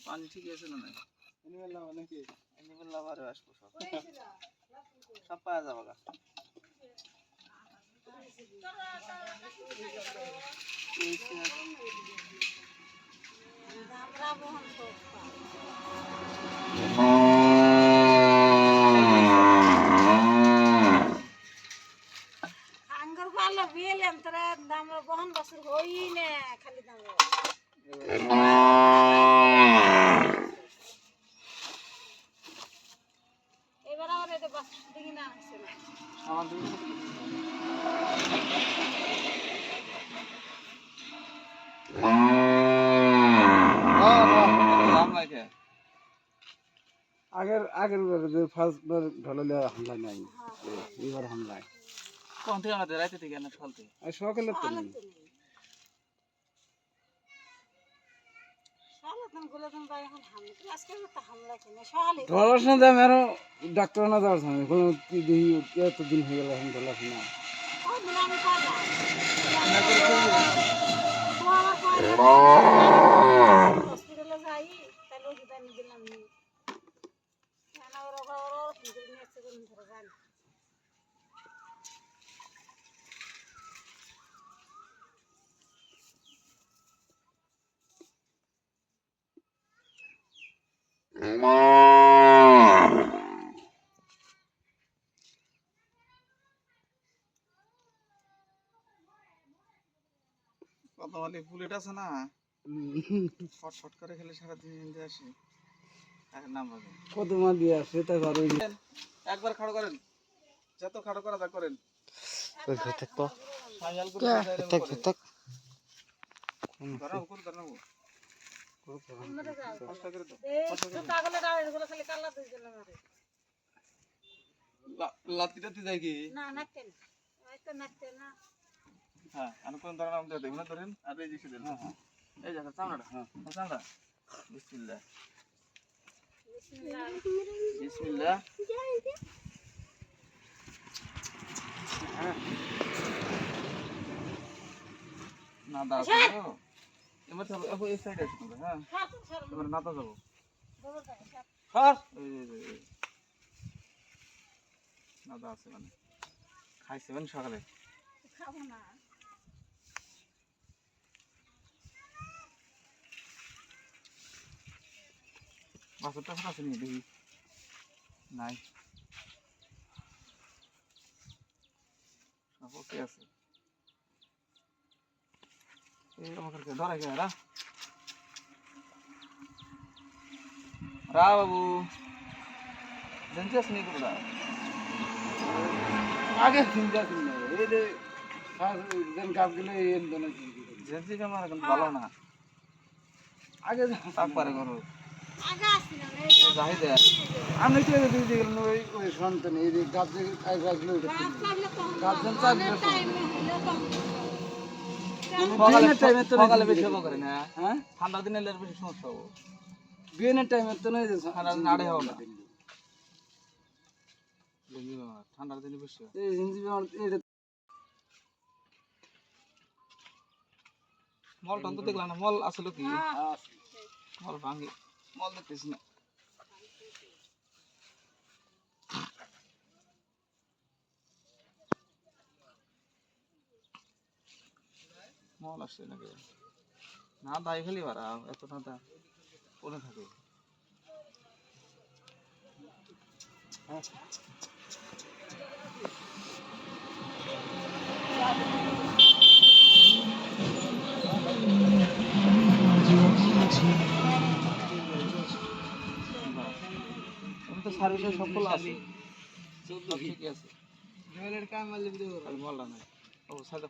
পানি ঠিকই আছে না? এনিমেল নাকি এনিমেল লাভারে আসবো সব সব পাওয়া যাবে গা। আঙ্গুর পালা বিয়েলেন তোরা দাম বহন বছর হই না খালি দাম এবার আবার এটা বাস দিকে না আসছে না আগের যে ফার্স্ট বার ঢলালে হামলা নাই এবার হামলায় কোন থেকে আমাদের রাইতে থেকে না সকাল থেকে? সকালে তো নেই ঢলাস না দাম আরো ডাক্তার না যাওয়ার সময় কোনো কি দেখি এতদিন হয়ে গেল এখন ঢলাস না হসপিটালে যাই তাহলে ওষুধ আনি দিলাম কত মানে বুলেট আছে না শর্ট করে খেলে সারাদিন নিতে আসে এক নাম্বার কত মা দিয়ে আসে তা ঘরে একবার খাড়ো করেন যত খাড়ো করা তা করেন তো সাইয়াল করে ধরো উপর ধরো কষ্ট করে দাও লাতি টাতি যায় কি না নাচতে না হয়তো নাচতে না হ্যাঁ অনুপম ধরেন আমাদের দেখুন ধরেন আর এই জিনিস দেন হ্যাঁ এই দেখো চামড়াটা হ্যাঁ চামড়া বিসমিল্লাহ বিসমিল্লাহ না দাও এবার চলো এই সাইডে আসো হ্যাঁ এবার নাতা যাবো স্যার এই নাতা আছে মানে খাইছেন সকালে খাবো না বাসুরটা আছে নি দেখি নাই সব ওকে আছে এই আমাকে ধরে কে রা রা বাবু জেনচাস নি কোনটা আগে চিন্তা ছিল এই যে যেন গাছগুলো এর জন্য জেনসি ক্যামেরা কিন্তু ভালো না আগে তাক পারে করো আগা আসছিল যাই দে আমি তো এই দিকে গেলাম ওই ওই সন্তান এই যে গাছগুলো গাছ যেন সকালে বেশি হবো করে না হ্যাঁ ঠান্ডা দিনে এলে বেশি সমস্যা হবো বিয়ের টাইমে তো নয় যে ঠান্ডা নাড়ে হবো না ঠান্ডার দিনে বেশি এই হিন্দি এটা মল টন তো দেখলাম না মল আসলে কি মল ভাঙি মল দেখতেছি না মল আসছে নাকি না দায় খালি বাড়া এত না দা পড়ে থাকে আমি তো সার্ভিসে সফল আছি ঠিক আছে জুয়েলের কাম মারলে ভিডিও করো মলটা নাই ও সাদা